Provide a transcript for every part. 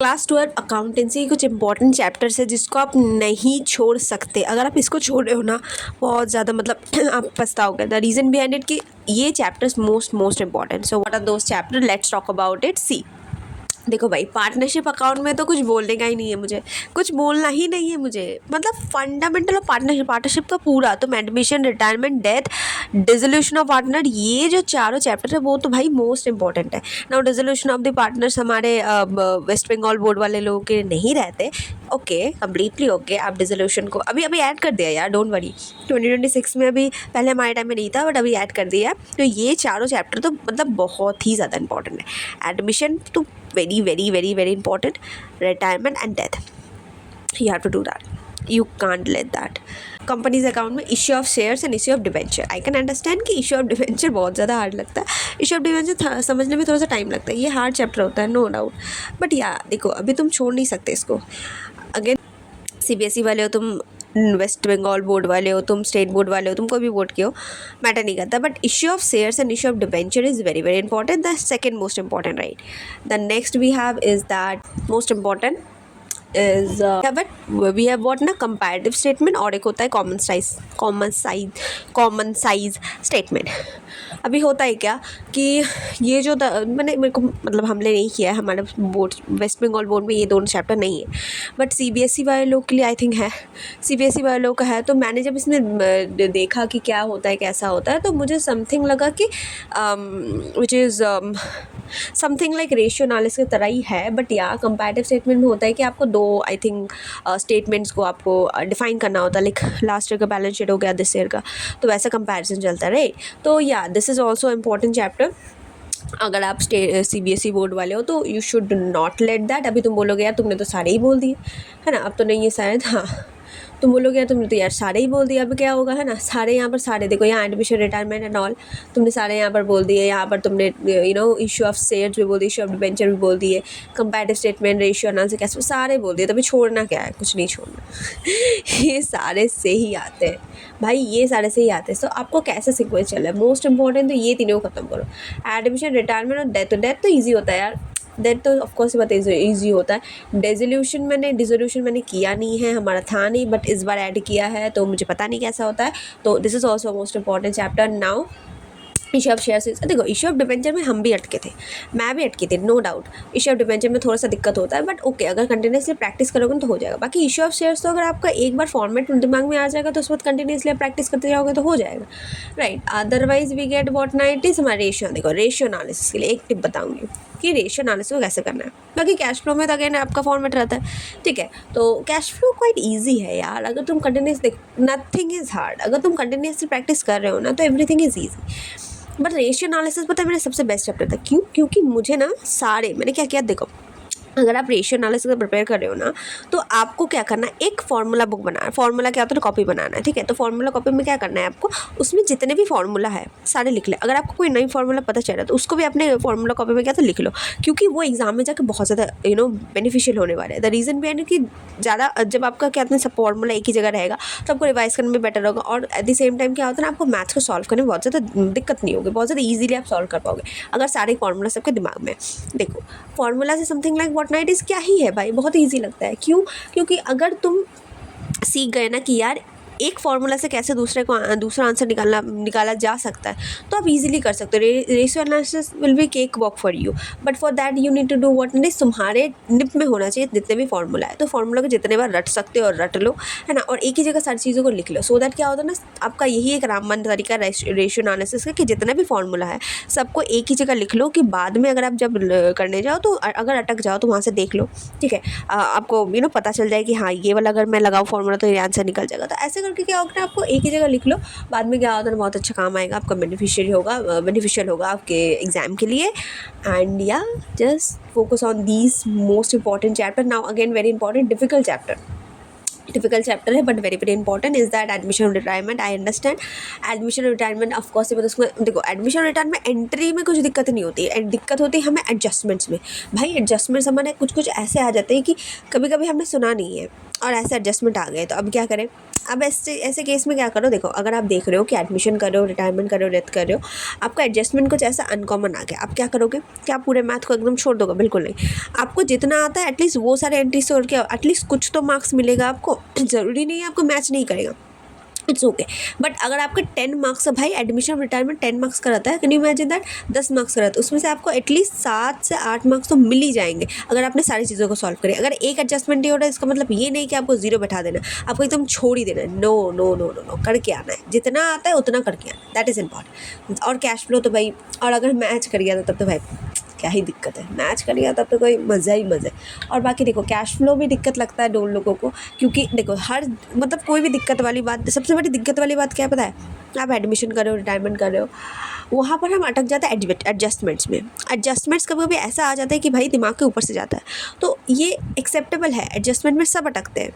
Class 12 accountancy कुछ important chapters है जिसको आप नहीं छोड़ सकते। अगर आप इसको छोड़ रहे हो ना बहुत ज़्यादा मतलब आप पछताओगे। द रीज़न बिहाइंड इट कि ये chapters most important. So what are those chapter, let's talk about it. See देखो भाई, पार्टनरशिप अकाउंट में तो कुछ बोलने का ही नहीं है, मुझे कुछ बोलना ही नहीं है मुझे। मतलब फंडामेंटल ऑफ पार्टनरशिप का पूरा तुम admission, retirement, death, dissolution of partner, ये जो चारों चैप्टर है वो तो भाई मोस्ट इंपॉर्टेंट है। Now dissolution of the partners हमारे वेस्ट बंगाल बोर्ड वाले लोगों के नहीं रहते। Okay, completely okay. आप डिसोल्यूशन को अभी ऐड कर दिया यार, डोंट वरी। 2026 में अभी, पहले हमारे टाइम में नहीं था बट अभी ऐड कर दिया। तो ये चारों चैप्टर तो मतलब बहुत ही ज़्यादा इंपॉर्टेंट है। एडमिशन तो very important. Retirement and death, you have to do that, you can't let that. Companies account में issue of shares and issue of debenture. I can understand कि इश्यू ऑफ डिबेंचर बहुत ज़्यादा hard लगता है। Issue of debenture समझने में थोड़ा सा टाइम लगता है, ये हार्ड चैप्टर होता है, नो डाउट। बट या देखो, अभी तुम छोड़ नहीं सकते इसको। अगेन CBSE वाले हो तुम, वेस्ट बंगाल बोर्ड वाले हो तुम, स्टेट बोर्ड वाले हो तुम, कोई भी बोर्ड के हो, मैटर नहीं करता। But issue of shares and issue of debenture is very important, the second most important, right. The next we have is that most important is but we have what ना comparative statement, और एक होता है common size statement। अभी होता है क्या कि ये जो मैंने मेरे को मतलब हमने नहीं किया है, हमारे बोर्ड वेस्ट बंगाल बोर्ड में ये दोनों चैप्टर नहीं है, बट CBSE वाले लोग के लिए आई थिंक है। CBSE वाले लोग का है। तो मैंने जब इसमें देखा कि क्या होता है कैसा होता है, तो मुझे समथिंग लगा कि which is something like ratio analysis की तरह ही है। बट या कंपैरेटिव स्टेटमेंट में होता है कि आपको दो आई थिंक स्टेटमेंट्स को आपको डिफाइन करना होता है, लाइक लास्ट ईयर का बैलेंस शीट हो गया दिस ईयर का, तो वैसा कंपैरिजन चलता है, राइट। तो या this is also important chapter. अगर आप CBSE बोर्ड वाले हो तो you should not let that. अभी तुम बोलोगे यार तुमने तो सारे ही बोल दिए, है ना, अब तो नहीं है शायद, हाँ तुम बोलोगे यार तुमने तो यार सारे ही बोल दिए, अब क्या होगा, है ना। सारे यहाँ पर सारे देखो, यहाँ एडमिशन, रिटायरमेंट एंड ऑल तुमने सारे यहाँ पर बोल दिए। यहाँ पर तुमने इशू ऑफ शेयर्स भी बोल दिए, इशू ऑफ डिबेंचर भी बोल दिए, कंपैरेटिव स्टेटमेंट, रेशियो एनालिसिस, कैसे सारे बोल दिए। तभी छोड़ना क्या है, कुछ नहीं छोड़ना। ये सारे से ही आते हैं भाई, ये सारे से ही आते हैं। तो आपको कैसे सीक्वेंस चल रहा है, मोस्ट इंपॉर्टेंट तो ये तीनों को खत्म करो, एडमिशन, रिटायरमेंट और डेथ। डेथ तो ईजी होता है यार, डेट तो ऑफकोर्स बात ईजी होता है। डिसोल्यूशन मैंने किया नहीं है, हमारा था नहीं, बट इस बार ऐड किया है तो मुझे पता नहीं कैसा होता है। तो this is also most important chapter. Now issue of shares, देखो इशू ऑफ डिबेंचर में हम भी अटके थे, मैं भी अटकी थी, no doubt. Issue of debenture में थोड़ा सा दिक्कत होता है, बट ओके, अगर कंटिन्यूसली प्रैक्टिस करोगे तो हो जाएगा। बाकी इशू ऑफ शेयर्स तो अगर आपका एक बार फॉर्मेट दिमाग में आ जाएगा तो उस वक्त कंटिन्यूसली प्रैक्टिस करते जाओगे तो हो जाएगा, right. Otherwise we get what ना इट इज़ हमारा रेशियो। देखो रेशियो एनालिसिस के लिए एक टिप बताऊंगी कि रेशियो एनालिसिस को कैसे करना है। बाकी कैश फ्लो में तो अगेन आपका फॉर्मेट रहता है, ठीक है। तो कैश फ्लो क्वाइट ईजी है यार, अगर तुम कंटिन्यूस, नथिंग इज़ हार्ड। अगर तुम कंटिन्यूसली प्रैक्टिस कर रहे हो ना तो everything is easy. But ratio analysis पता है मेरा सबसे बेस्ट चैप्टर था। क्यों? क्योंकि मुझे ना सारे, मैंने क्या किया देखो, अगर आप रेशियो एनालिसिस प्रिपेयर कर रहे हो ना तो आपको क्या करना है, एक फार्मूला बुक बनाना है। फार्मूला क्या होता है, कॉपी बनाना है, ठीक है। तो फार्मूला कॉपी में क्या करना है आपको, उसमें जितने भी फार्मूला है सारे लिख ले। अगर आपको कोई नई फार्मूला पता चल रहा है तो उसको भी अपने फार्मूला कॉपी में क्या तो लिख लो, क्योंकि वो एग्जाम में जाकर बहुत ज़्यादा बेनिफिशियल होने वाला है। द रीज़न भी है कि ज़्यादा जब आपका क्या कहते हैं सब फार्मूला एक ही जगह रहेगा तो आपको रिवाइज करने में बेटर होगा, और एट द सेम टाइम क्या होता है ना, आपको मैथ्स को सॉल्व करने में बहुत ज़्यादा दिक्कत नहीं होगी, बहुत ज़्यादा ईजिली आप सॉल्व कर पाओगे अगर सारे फार्मूला सबके दिमाग में। देखो फार्मूला से something like what night is क्या ही है भाई, बहुत ईजी लगता है। क्यों? क्योंकि अगर तुम सीख गए ना कि यार एक फार्मूला से कैसे दूसरा आंसर निकाला जा सकता है तो आप इजीली कर सकते हो। Ratio analysis will be cake walk for you, but for that you need to do what is, तुम्हारे निप में होना चाहिए जितने भी फार्मूला है। तो फार्मूला को जितने बार रट सकते हो और रट लो, है ना, और एक ही जगह सारी चीज़ों को लिख लो। सो दैट क्या होता है ना, आपका यही एक रामबन तरीका रेशियो एनालिसिस का कि जितना भी फार्मूला है सबको एक ही जगह लिख लो, कि बाद में अगर आप जब करने जाओ तो अगर अटक जाओ तो वहाँ से देख लो, ठीक है। आपको पता चल जाए कि हाँ ये वाला अगर मैं लगाऊँ फार्मूला तो ये आंसर निकल जाएगा। तो ऐसे करके क्या होगा, आपको एक ही जगह लिख लो, बाद में क्या होता है बहुत अच्छा काम आएगा, आपका बेनिफिशियल होगा आपके एग्जाम के लिए। एंड या just focus on these most important chapter. Now again very important difficult chapter है but very important is that admission और रिटायरमेंट। आई अंडरस्टैंड एडमिशन और रिटायरमेंट ऑफकोर्स, उसमें देखो एडमिशन और रिटायरमेंट एंट्री में कुछ दिक्कत नहीं होती है, दिक्कत होती है हमें एडजस्टमेंट्स में। भाई एडजस्टमेंट्स हमारे कुछ ऐसे आ जाते हैं कि कभी कभी हमने सुना नहीं है, और ऐसे एडजस्टमेंट आ गए, तो अब क्या करें। अब ऐसे ऐसे केस में क्या करो, देखो अगर आप देख रहे हो कि एडमिशन कर रहे हो, रिटायरमेंट कर रहे हो, डेथ कर रहे हो, आपका एडजस्टमेंट कुछ ऐसा अनकॉमन आ गया, आप क्या करोगे, क्या पूरे मैथ को एकदम छोड़ दोगे? बिल्कुल नहीं। आपको जितना आता है एटलीस्ट वो सारे एंट्री छोड़ के एटलीस्ट कुछ तो मार्क्स मिलेगा आपको। ज़रूरी नहीं है आपको मैच नहीं करेगा, इट्स ओके। बट अगर आपके 10 मार्क्स है, भाई एडमिशन रिटायरमेंट 10 मार्क्स का रहता है, can you imagine that, 10 marks का रहता है, उसमें से आपको एटलीस्ट 7 से 8 मार्क्स तो मिल ही जाएंगे अगर आपने सारी चीज़ों को सॉल्व करें। अगर एक एडजस्टमेंट नहीं हो रहा है, इसका मतलब ये नहीं कि आपको जीरो बैठा देना, आपको एकदम छोड़ ही देना है। No no no no no, करके आना है, जितना आता है उतना करके आना, दैट इज़ इम्पॉर्टेंट। और कैश फ्लो तो भाई, और अगर मैच कर गया तब तो भाई क्या ही दिक्कत है, मैच कर लिया तब तो कोई मज़ा ही मज़ा है। और बाकी देखो कैश फ्लो भी दिक्कत लगता है उन लोगों को, क्योंकि देखो हर मतलब कोई भी दिक्कत वाली बात, सबसे बड़ी दिक्कत वाली बात क्या है पता है, आप एडमिशन कर रहे हो, रिटायरमेंट कर रहे हो, वहाँ पर हम अटक जाते हैं एडजस्टमेंट्स में। एडजस्टमेंट्स कभी कभी ऐसा आ जाता है कि भाई दिमाग के ऊपर से जाता है, तो ये एक्सेप्टेबल है, एडजस्टमेंट में सब अटकते हैं।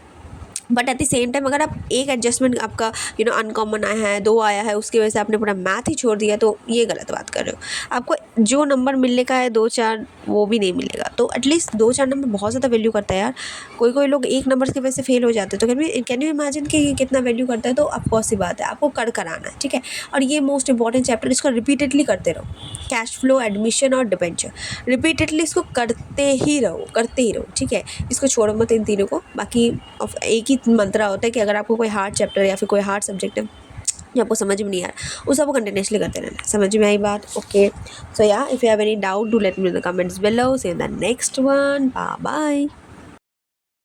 But at the same time अगर आप एक एडजस्टमेंट आपका अनकॉमन आया है, 2 आया है, उसकी वजह से आपने पूरा मैथ ही छोड़ दिया, तो ये गलत बात कर रहे हो। आपको जो नंबर मिलने का है 2-4, वो भी नहीं मिलेगा। तो एटलीस्ट 2-4 नंबर बहुत ज़्यादा वैल्यू करता है यार। कोई कोई लोग एक नंबर की वजह से फेल हो जाते हैं, तो कैन यू इमेजिन कि ये कितना वैल्यू करता है। तो ऑफकोर्स सी बात है, आपको कर कराना है, ठीक है। और ये मोस्ट इंपॉर्टेंट चैप्टर, इसको रिपीटेडली करते रहो, कैश फ्लो, एडमिशन और डिबेंचर, रिपीटेडली इसको करते ही रहो, ठीक है। इसको छोड़ो मत इन तीनों को। बाकी एक ही मंत्रा होता है कि अगर आपको कोई हार्ड चैप्टर या फिर कोई हार्ड सब्जेक्ट है जो आपको समझ में नहीं आ रहा, उस आपको कंटिन्यूसली करते रहना। समझ में आई बात? ओके, सो या if you have any doubt do let me in the comments below. See you in the next one, bye bye.